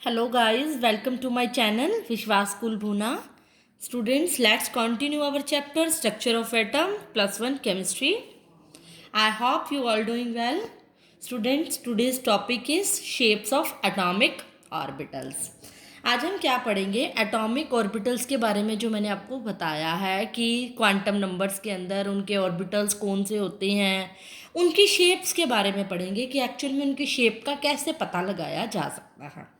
Hello guys, welcome to my channel Vishwas School Bhuna. Students, let's continue our chapter Structure of Atom plus 1 Chemistry. I hope you all doing well. Students, today's topic is shapes of atomic orbitals. आज हम क्या पढ़ेंगे atomic orbitals के बारे में। जो मैंने आपको बताया है कि क्वांटम नंबर्स के अंदर उनके ऑर्बिटल्स कौन से होते हैं, उनकी शेप्स के बारे में पढ़ेंगे कि एक्चुअल में उनकी शेप का कैसे पता लगाया जा सकता है।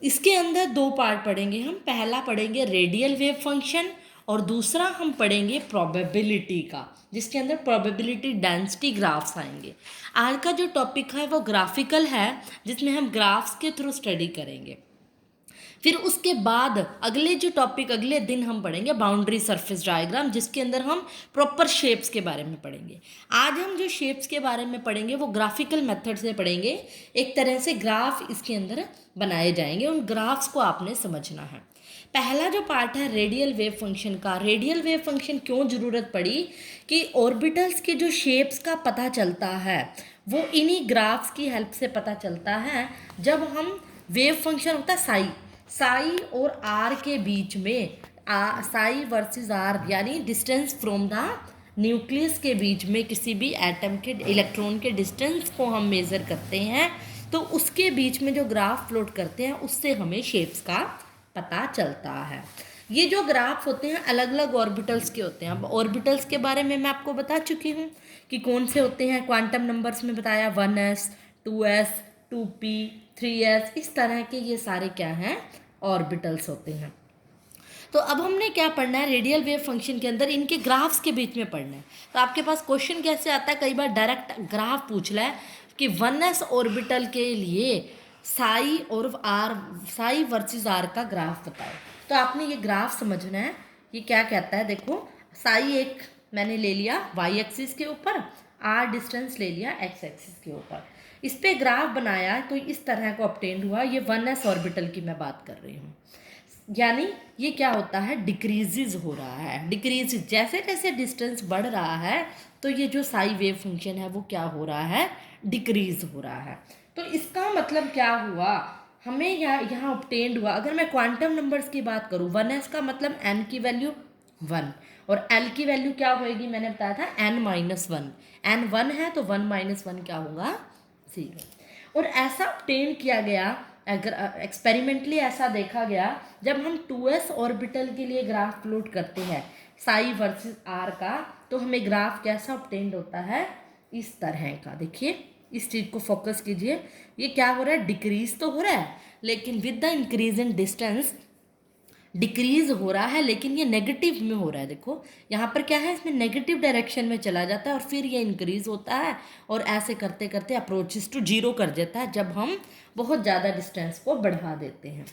इसके अंदर दो पार्ट पढ़ेंगे हम। पहला पढ़ेंगे रेडियल वेव फंक्शन और दूसरा हम पढ़ेंगे प्रोबेबिलिटी का, जिसके अंदर प्रोबेबिलिटी डेंसिटी ग्राफ्स आएंगे। आज का जो टॉपिक है वो ग्राफिकल है, जिसमें हम ग्राफ्स के थ्रू स्टडी करेंगे। फिर उसके बाद अगले जो टॉपिक अगले दिन हम पढ़ेंगे बाउंड्री सरफेस डायग्राम, जिसके अंदर हम प्रॉपर शेप्स के बारे में पढ़ेंगे। आज हम जो शेप्स के बारे में पढ़ेंगे वो ग्राफिकल मेथड से पढ़ेंगे। एक तरह से ग्राफ इसके अंदर बनाए जाएंगे, उन ग्राफ्स को आपने समझना है। पहला जो पार्ट है रेडियल वेव फंक्शन का। रेडियल वेव फंक्शन क्यों ज़रूरत पड़ी कि ऑर्बिटल्स के जो शेप्स का पता चलता है वो इन्हीं ग्राफ्स की हेल्प से पता चलता है। जब हम वेव फंक्शन होता है साई और आर के बीच में साई वर्सेस आर, यानी डिस्टेंस फ्रॉम द न्यूक्लियस के बीच में किसी भी एटम के इलेक्ट्रॉन के डिस्टेंस को हम मेज़र करते हैं, तो उसके बीच में जो ग्राफ प्लॉट करते हैं उससे हमें शेप्स का पता चलता है। ये जो ग्राफ होते हैं अलग अलग ऑर्बिटल्स के होते हैं। अब ऑर्बिटल्स के बारे में मैं आपको बता चुकी हूँ कि कौन से होते हैं। क्वांटम नंबर्स में बताया 1s 2s 2p 3s, इस तरह के ये सारे क्या हैं, ऑर्बिटल्स होते हैं। तो अब हमने क्या पढ़ना है, रेडियल वेव फंक्शन के अंदर इनके ग्राफ्स के बीच में पढ़ना है। तो आपके पास क्वेश्चन कैसे आता है, कई बार डायरेक्ट ग्राफ पूछ रहा है कि 1s ऑर्बिटल के लिए साई और आर, साई वर्सेस आर का ग्राफ बताओ। तो आपने ये ग्राफ समझना है। ये क्या कहता है, देखो साई एक मैंने ले लिया वाई एक्सिस के ऊपर, आर डिस्टेंस ले लिया एक्स एक्सिस के ऊपर, इस पे ग्राफ बनाया तो इस तरह को ऑब्टेन हुआ। ये 1s ऑर्बिटल की मैं बात कर रही हूँ। यानी ये क्या होता है, डिक्रीजेज हो रहा है। डिक्रीज जैसे जैसे डिस्टेंस बढ़ रहा है तो ये जो साई वेव फंक्शन है वो क्या हो रहा है, डिक्रीज हो रहा है। तो इसका मतलब क्या हुआ, हमें यहाँ ऑब्टेन्ड हुआ। अगर मैं क्वांटम नंबर्स की बात करूँ, 1s का मतलब n की वैल्यू 1 और l की वैल्यू क्या होएगी, मैंने बताया था n-1। n 1 है तो 1-1 क्या होगा, 0। और ऐसा ऑब्टेन किया गया, अगर एक्सपेरिमेंटली ऐसा देखा गया, जब हम 2s ऑर्बिटल के लिए ग्राफ प्लॉट करते हैं साई वर्सेस आर का, तो हमें ग्राफ कैसा ऑब्टेन्ड होता है, इस तरह का। देखिए इस चीज़ को फोकस कीजिए। ये क्या हो रहा है, डिक्रीज तो हो रहा है, लेकिन with the increase in distance decrease हो रहा है, लेकिन ये नेगेटिव में हो रहा है। देखो यहाँ पर क्या है, इसमें नेगेटिव डायरेक्शन में चला जाता है और फिर ये इंक्रीज होता है और ऐसे करते करते अप्रोचेस टू जीरो कर देता है जब हम बहुत ज़्यादा डिस्टेंस को बढ़ा देते हैं।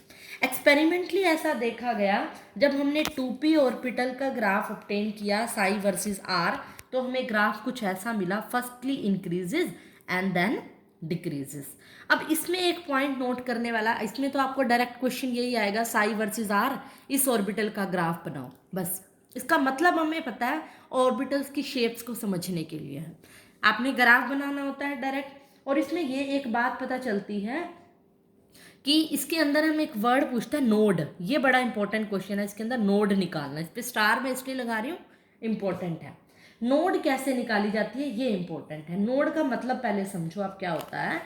एक्सपेरिमेंटली ऐसा देखा गया, जब हमने 2p ऑर्बिटल का ग्राफ ऑब्टेन किया साई वर्सेस आर, तो हमें ग्राफ कुछ ऐसा मिला, firstly increases and then decreases. अब इसमें एक पॉइंट नोट करने वाला, इसमें तो आपको डायरेक्ट क्वेश्चन यही आएगा साई वर्सेस आर, इस ऑर्बिटल का ग्राफ बनाओ। बस इसका मतलब हमें पता है ऑर्बिटल्स की शेप्स को समझने के लिए है, आपने ग्राफ बनाना होता है डायरेक्ट। और इसमें ये एक बात पता चलती है कि इसके अंदर हम एक वर्ड पूछता है नोड। ये बड़ा इंपॉर्टेंट क्वेश्चन है, इसके अंदर नोड निकालना। इस पर स्टार मैं इसलिए लगा रही हूँ, इंपॉर्टेंट है। नोड कैसे निकाली जाती है ये इंपॉर्टेंट है। नोड का मतलब पहले समझो आप क्या होता है।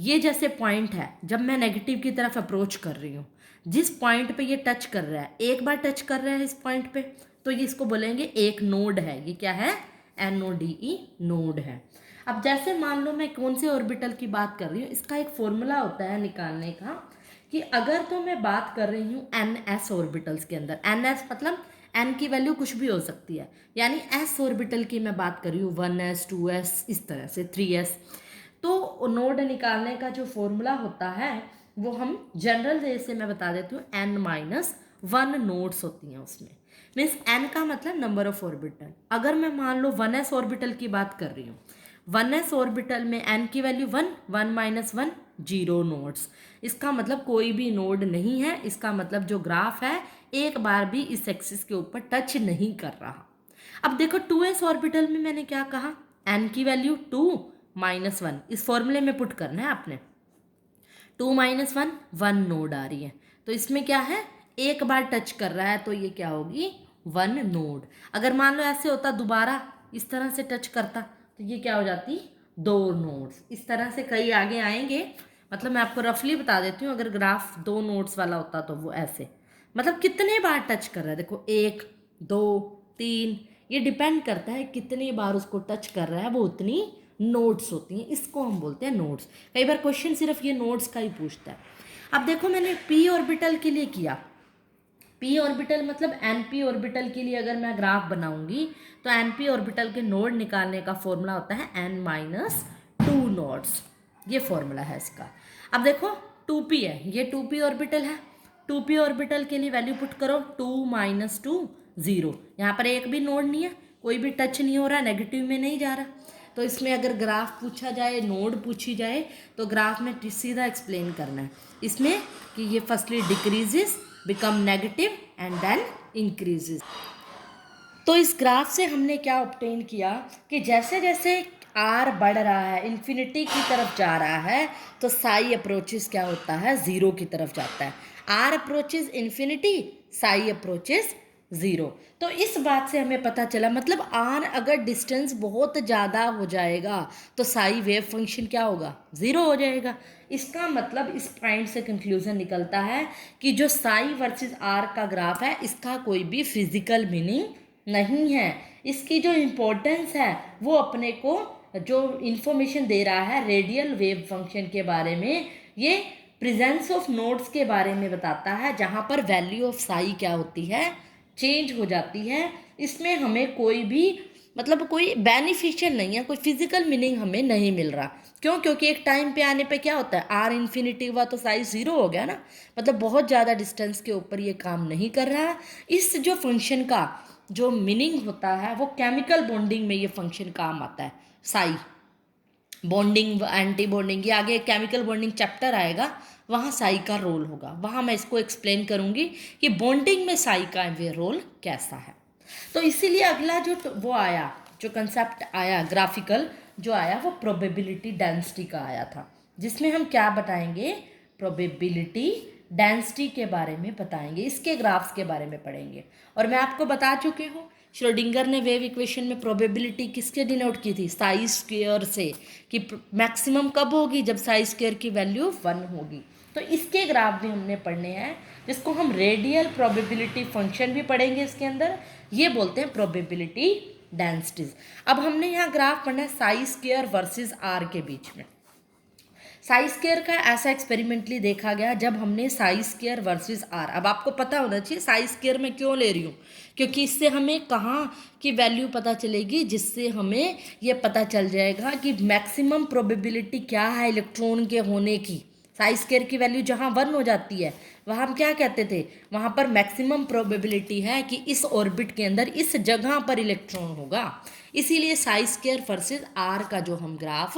ये जैसे पॉइंट है, जब मैं नेगेटिव की तरफ अप्रोच कर रही हूँ, जिस पॉइंट पे ये टच कर रहा है, एक बार टच कर रहा है इस पॉइंट पे, तो ये इसको बोलेंगे एक नोड है। ये क्या है, NODE, नोड है। अब जैसे मान लो मैं कौन से ऑर्बिटल की बात कर रही हूँ, इसका एक फॉर्मूला होता है निकालने का, कि अगर तो मैं बात कर रही हूँ NS ऑर्बिटल्स के अंदर, NS मतलब n की वैल्यू कुछ भी हो सकती है, यानी s ऑर्बिटल की मैं बात कर रही हूँ 1s 2s इस तरह से 3s, तो नोड निकालने का जो फॉर्मूला होता है वो हम जनरल वे से मैं बता देती हूँ, n-1 नोड्स होती हैं उसमें। मीन्स n का मतलब नंबर ऑफ ऑर्बिटल। अगर मैं मान लो 1s ऑर्बिटल की बात कर रही हूँ, 1s ऑर्बिटल में n की वैल्यू 1, 1-1 0 नोड्स, इसका मतलब कोई भी नोड नहीं है। इसका मतलब जो ग्राफ है एक बार भी इस एक्सिस के ऊपर टच नहीं कर रहा। अब देखो 2s ऑर्बिटल में मैंने क्या कहा, n की वैल्यू 2-1, इस फॉर्मूले में पुट करना है आपने। 2 - 1 1 नोड आ रही है, तो इसमें क्या है, एक बार टच कर रहा है तो ये क्या होगी, 1 नोड। अगर मान लो ऐसे होता दोबारा इस तरह से टच करता तो ये क्या हो जाती, 2 नोड्स। इस तरह से कई आगे आएंगे, मतलब मैं आपको रफली बता देती हूँ, अगर ग्राफ 2 नोड्स वाला होता तो वो ऐसे, मतलब कितने बार टच कर रहा है, देखो 1 2 3, ये डिपेंड करता है कितनी बार उसको टच कर रहा है, वो उतनी नोड्स होती हैं, इसको हम बोलते हैं नोड्स। कई बार क्वेश्चन सिर्फ ये नोड्स का ही पूछता है। अब देखो मैंने पी ऑर्बिटल के लिए किया, पी ऑर्बिटल मतलब एनपी ऑर्बिटल के लिए अगर मैं ग्राफ बनाऊंगी तो एनपी ऑर्बिटल के नोड निकालने का फॉर्मूला होता है n-2 नोड्स, ये फॉर्मूला है इसका। अब देखो 2p है, ये 2p ऑर्बिटल है, 2p ऑर्बिटल के लिए वैल्यू पुट करो, 2 - 2 0, यहाँ पर एक भी नोड नहीं है, कोई भी टच नहीं हो रहा, नेगेटिव में नहीं जा रहा, तो इसमें अगर ग्राफ पूछा जाए, नोड पूछी जाए, तो ग्राफ में सीधा एक्सप्लेन करना है इसमें कि ये firstly decreases, become negative and then increases. तो इस ग्राफ से हमने क्या ऑब्टेन किया कि जैसे जैसे आर बढ़ रहा है, इन्फिनिटी की तरफ जा रहा है, तो साई अप्रोचेस क्या होता है, ज़ीरो की तरफ जाता है। R approaches infinity, psi approaches zero. तो इस बात से हमें पता चला, मतलब आर अगर डिस्टेंस बहुत ज़्यादा हो जाएगा तो साई वेव फंक्शन क्या होगा, ज़ीरो हो जाएगा। इसका मतलब इस पॉइंट से कंक्लूजन निकलता है कि जो साई वर्सेस आर का ग्राफ है, इसका कोई भी फिजिकल मीनिंग नहीं है। इसकी जो इम्पोर्टेंस है वो अपने को जो इन्फॉर्मेशन दे रहा है रेडियल वेव फंक्शन के बारे में, ये प्रेजेंस ऑफ नोड्स के बारे में बताता है, जहाँ पर वैल्यू ऑफ साई क्या होती है, चेंज हो जाती है। इसमें हमें कोई भी मतलब कोई बेनिफिशियल नहीं है, कोई फिजिकल मीनिंग हमें नहीं मिल रहा। क्यों? क्योंकि एक टाइम पे आने पे क्या होता है, आर इन्फिनिटी हुआ तो साइज ज़ीरो हो गया ना, मतलब बहुत ज़्यादा डिस्टेंस के ऊपर ये काम नहीं कर रहा। इस जो फंक्शन का जो मीनिंग होता है वो केमिकल बॉन्डिंग में ये फंक्शन काम आता है, साई बॉन्डिंग, एंटी बॉन्डिंग, ये आगे केमिकल बॉन्डिंग चैप्टर आएगा, वहाँ साई का रोल होगा, वहाँ मैं इसको एक्सप्लेन करूँगी कि बॉन्डिंग में साई का वे रोल कैसा है। तो इसीलिए अगला जो वो आया, जो कंसेप्ट आया ग्राफिकल जो आया, वो प्रोबेबिलिटी डेंसिटी का आया था, जिसमें हम क्या बताएंगे, प्रोबेबिलिटी डेंसिटी के बारे में बताएंगे, इसके ग्राफ्स के बारे में पढ़ेंगे। और मैं आपको बता चुकी हूँ श्रोडिंगर ने वेव इक्वेशन में प्रोबेबिलिटी किसके डिनोट की थी, साई स्क्वायर से, कि मैक्सिमम कब होगी, जब साई स्क्वायर की वैल्यू 1 होगी। तो इसके ग्राफ भी हमने पढ़ने हैं, जिसको हम रेडियल प्रोबेबिलिटी फंक्शन भी पढ़ेंगे इसके अंदर, ये बोलते हैं प्रोबेबिलिटी डेंसिटीज। अब हमने यहाँ ग्राफ पढ़ना है साई स्क्वायर वर्सेस आर के बीच में। साई स्क्वायर का ऐसा एक्सपेरिमेंटली देखा गया जब हमने साई स्क्वायर वर्सेस आर, अब आपको पता होना चाहिए साई स्क्वायर में क्यों ले रही हूँ, क्योंकि इससे हमें कहाँ की वैल्यू पता चलेगी, जिससे हमें ये पता चल जाएगा कि मैक्सिमम प्रोबेबिलिटी क्या है इलेक्ट्रॉन के होने की। साई स्क्वायर की वैल्यू जहाँ 1 हो जाती है वहाँ हम क्या कहते थे, वहाँ पर मैक्सिमम प्रोबेबिलिटी है कि इस ऑर्बिट के अंदर इस जगह पर इलेक्ट्रॉन होगा। इसीलिए साई स्क्वायर वर्सेस आर का जो हम ग्राफ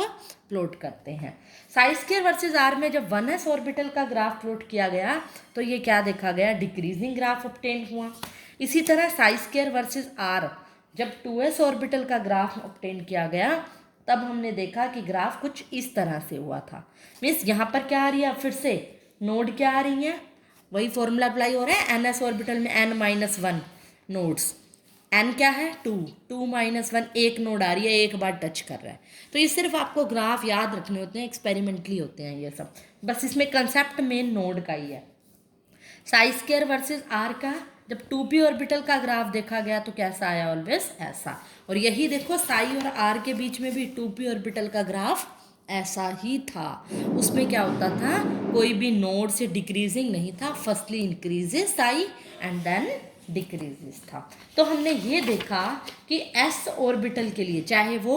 प्लॉट करते हैं, साई स्क्वायर वर्सेस आर में जब 1s ऑर्बिटल का ग्राफ प्लॉट किया गया तो ये क्या देखा गया, डिक्रीजिंग ग्राफ ऑब्टेन हुआ। इसी तरह साई स्क्वायर वर्सेस आर जब 2s ऑर्बिटल का ग्राफ ऑब्टेन किया गया, तब हमने देखा कि ग्राफ कुछ इस तरह से हुआ था। मीन्स यहाँ पर क्या आ रही है, फिर से नोड क्या आ रही है, वही फॉर्मूला अप्लाई हो रहा है, ns ऑर्बिटल में n-1 नोड्स, n क्या है 2 -1, एक नोड आ रही है, एक बार टच कर रहा है। तो ये सिर्फ आपको ग्राफ याद रखने होते हैं, एक्सपेरिमेंटली होते हैं ये सब, बस इसमें कंसेप्ट मेन नोड का ही है। साई स्क्वायर वर्सेस आर का जब 2p ऑर्बिटल का ग्राफ देखा गया तो कैसा आया, ऑलवेज ऐसा। और यही देखो साई और आर के बीच में भी 2p ऑर्बिटल का ग्राफ ऐसा ही था। उसमें क्या होता था, कोई भी नोड से डिक्रीजिंग नहीं था, firstly increases psi and then decreases था। तो हमने ये देखा कि s ऑर्बिटल के लिए चाहे वो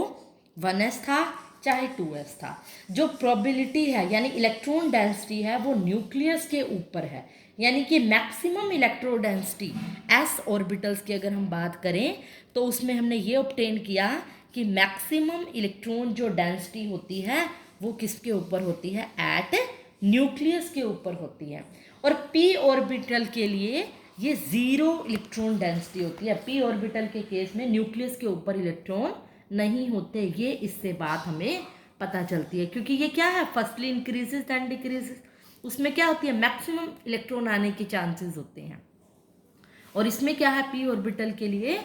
1s था चाहे 2s था, जो प्रोबेबिलिटी है यानी इलेक्ट्रॉन डेंसिटी है वो न्यूक्लियस के ऊपर है, यानी कि maximum electro density s orbitals की अगर हम बात करें तो उसमें हमने ये ऑब्टेन किया कि मैक्सिमम इलेक्ट्रॉन जो डेंसिटी होती है वो किसके ऊपर होती है, एट न्यूक्लियस के ऊपर होती है। और p ऑर्बिटल के लिए ये 0 इलेक्ट्रॉन डेंसिटी होती है, p ऑर्बिटल के केस में न्यूक्लियस के ऊपर इलेक्ट्रॉन नहीं होते। ये इससे बात हमें पता चलती है, क्योंकि ये क्या है, फर्स्टली इंक्रीजेस देन डिक्रीजेस, उसमें क्या होती है, मैक्सिमम इलेक्ट्रॉन आने के चांसेस होते हैं। और इसमें क्या है, पी ऑर्बिटल के लिए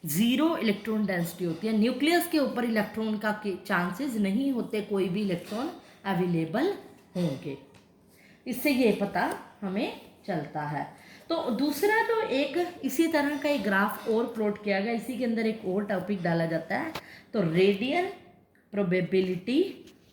0 इलेक्ट्रॉन डेंसिटी होती है। न्यूक्लियस के ऊपर इलेक्ट्रॉन का चांसेस नहीं होते कोई भी इलेक्ट्रॉन अवेलेबल होंगे। इससे ये पता हमें चलता है। तो दूसरा तो एक इसी तरह का एक ग्राफ और प्लॉट किया गया, इसी के अंदर एक और टॉपिक डाला जाता है, तो रेडियल प्रोबेबिलिटी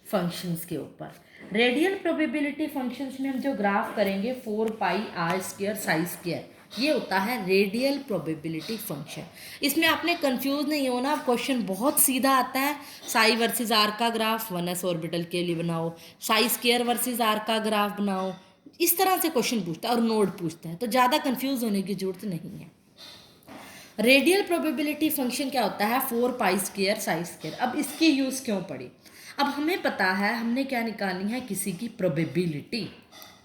फंक्शंस के ऊपर। रेडियल प्रोबेबिलिटी फंक्शंस में हम जो ग्राफ करेंगे 4 pi R square psi square, ये होता है रेडियल प्रोबेबिलिटी फंक्शन। इसमें आपने कंफ्यूज नहीं होना, क्वेश्चन बहुत सीधा आता है। साई वर्सेस आर का ग्राफ 1s ऑर्बिटल के लिए बनाओ, साई स्क्वायर वर्सेस आर का ग्राफ बनाओ, इस तरह से क्वेश्चन पूछता है और नोड पूछता है, तो ज़्यादा कंफ्यूज होने की जरूरत नहीं है। रेडियल प्रोबेबिलिटी फंक्शन क्या होता है, 4 पाई स्क्वायर साई स्क्वायर। अब इसकी यूज़ क्यों पड़ी, अब हमें पता है हमने क्या निकालनी है, किसी की प्रोबेबिलिटी।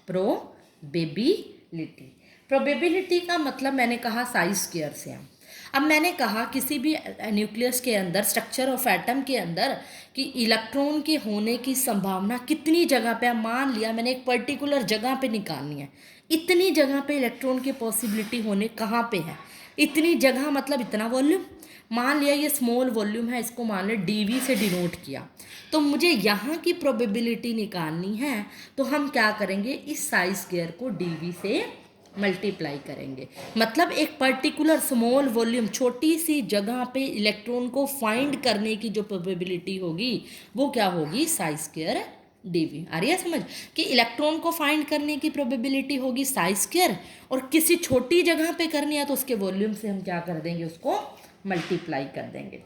प्रोबेबिलिटी प्रोबेबिलिटी का मतलब मैंने कहा साई स्क्वायर से है। अब मैंने कहा किसी भी न्यूक्लियस के अंदर, स्ट्रक्चर ऑफ एटम के अंदर, कि इलेक्ट्रॉन के होने की संभावना कितनी जगह पे है। मान लिया मैंने एक पर्टिकुलर जगह पे निकालनी है, इतनी जगह पे इलेक्ट्रॉन की पॉसिबिलिटी होने कहाँ पे है, इतनी जगह मतलब इतना वॉल्यूम। मान लिया ये स्मॉल वॉल्यूम है, इसको मान लिया डीवी से डिनोट किया, तो मुझे यहाँ की प्रोबेबिलिटी निकालनी है, तो हम क्या करेंगे, इस साई स्क्वायर को डीवी से मल्टीप्लाई करेंगे। मतलब एक पर्टिकुलर स्मॉल वॉल्यूम, छोटी सी जगह पे इलेक्ट्रॉन को फाइंड करने की जो प्रोबेबिलिटी होगी वो क्या होगी, साई स्क्वायर डीवी। आ रही है समझ, कि इलेक्ट्रॉन को फाइंड करने की प्रोबेबिलिटी होगी साई स्क्वायर, और किसी छोटी जगह पे करनी है तो उसके वॉल्यूम से हम क्या कर देंगे, उसको मल्टीप्लाई कर देंगे।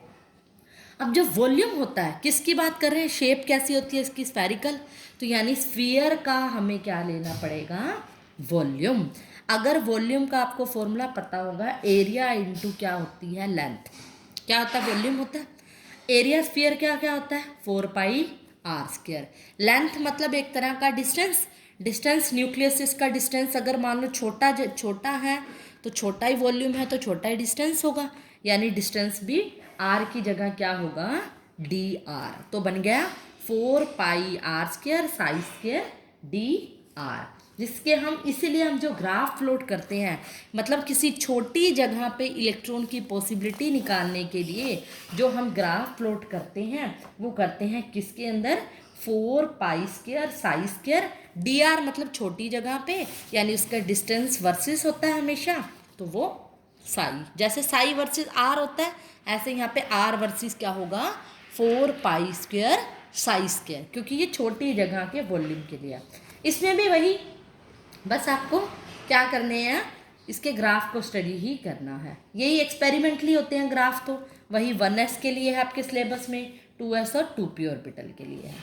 अब जो वॉल्यूम होता है, किसकी बात कर रहे हैं, शेप कैसी होती है इसकी, स्फेरिकल, तो यानी स्फीयर का हमें क्या लेना पड़ेगा, वॉल्यूम। अगर वॉल्यूम का आपको फॉर्मूला पता होगा, एरिया इंटू क्या होती है, लेंथ। क्या होता है, वॉल्यूम होता है। एरिया स्फीयर क्या क्या होता है, 4 पाई आर स्क्वायर। लेंथ मतलब एक तरह का डिस्टेंस, डिस्टेंस न्यूक्लियस से इसका डिस्टेंस अगर मान लो छोटा है तो छोटा ही वॉल्यूम है तो छोटा ही डिस्टेंस होगा, यानी डिस्टेंस भी आर की जगह क्या होगा, डी आर। तो बन गया 4 pi R square psi square D R, जिसके हम इसीलिए हम जो ग्राफ प्लॉट करते हैं, मतलब किसी छोटी जगह पे इलेक्ट्रॉन की पॉसिबिलिटी निकालने के लिए जो हम ग्राफ प्लॉट करते हैं वो करते हैं किसके अंदर, 4 pi square psi square D are, मतलब छोटी जगह पे, यानी उसका डिस्टेंस वर्सेस होता है हमेशा, तो वो साई, जैसे साई वर्सेस आर होता है ऐसे यहाँ पे आर वर्सेस क्या होगा, 4 पाई स्क्वायर साई स्क्वायर, क्योंकि ये छोटी जगह के वॉल्यूम के लिए। इसमें भी वही, बस आपको क्या करने हैं, इसके ग्राफ को स्टडी ही करना है। यही एक्सपेरिमेंटली होते हैं ग्राफ, तो वही 1s के लिए है आपके सिलेबस में, 2s और 2p ऑर्बिटल के लिए है।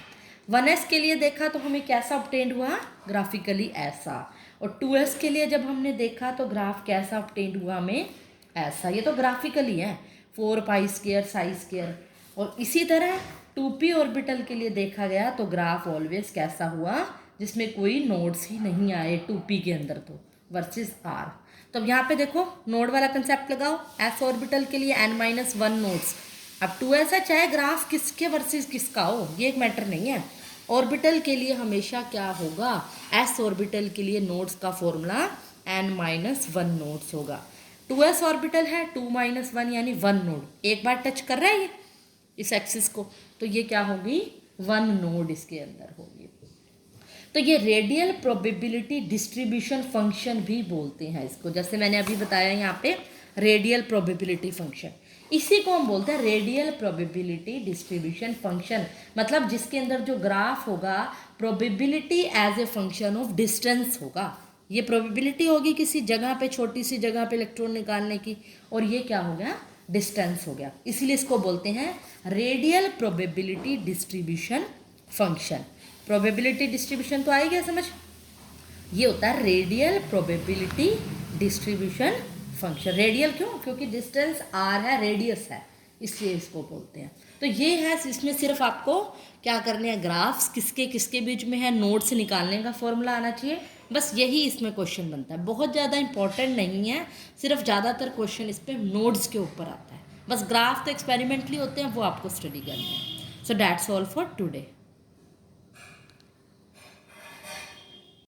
1s के लिए देखा तो हमें कैसा ऑब्टेंड हुआ, ग्राफिकली ऐसा, और 2s के लिए जब हमने देखा तो ग्राफ कैसा ऑब्टेंड हुआ हमें, ऐसा। ये तो ग्राफिकली है, 4 पाई स्क्वायर साई स्क्वायर। और इसी तरह 2p ऑर्बिटल के लिए देखा गया तो ग्राफ ऑलवेज कैसा हुआ, जिसमें कोई नोड्स ही नहीं आए 2p के अंदर, तो वर्सेस r। तो अब यहाँ पे देखो नोड वाला कंसेप्ट लगाओ, s ऑर्बिटल के लिए n-1 नोड्स। अब 2s है, चाहे ग्राफ किसके वर्सेस किसका हो ये एक मैटर नहीं है, ऑर्बिटल के लिए हमेशा क्या होगा, s ऑर्बिटल के लिए नोड्स का फॉर्मूला n-1 नोड्स होगा। 2s ऑर्बिटल है 2-1 यानी 1 नोड, एक बार टच कर रहा है ये इस एक्सिस को, तो ये क्या होगी, 1 नोड इसके अंदर होगी। तो ये रेडियल प्रोबेबिलिटी डिस्ट्रीब्यूशन फंक्शन भी बोलते हैं इसको, जैसे मैंने अभी बताया यहाँ पे रेडियल प्रोबेबिलिटी फंक्शन, इसी को हम बोलते हैं रेडियल प्रोबेबिलिटी डिस्ट्रीब्यूशन फंक्शन। मतलब जिसके अंदर जो ग्राफ होगा probability as a function of distance होगा। ये प्रोबेबिलिटी होगी किसी जगह पे, छोटी सी जगह पे इलेक्ट्रॉन निकालने की, और ये क्या हो गया, डिस्टेंस हो गया, इसीलिए इसको बोलते हैं radial probability distribution function. Probability distribution तो आई गया समझ, ये होता है radial probability distribution function. Radial क्यों, क्योंकि डिस्टेंस आर है, रेडियस है, इसलिए इसको बोलते हैं। तो ये है, इसमें सिर्फ आपको क्या करने हैं, ग्राफ्स किसके किसके बीच में है, नोड से निकालने का फॉर्मूला आना चाहिए, बस यही इसमें क्वेश्चन बनता है। बहुत ज़्यादा इंपॉर्टेंट नहीं है, सिर्फ ज़्यादातर क्वेश्चन इस पर नोड्स के ऊपर आता है, बस ग्राफ तो एक्सपेरिमेंटली होते हैं, वो आपको स्टडी करने हैं। So that's all for today.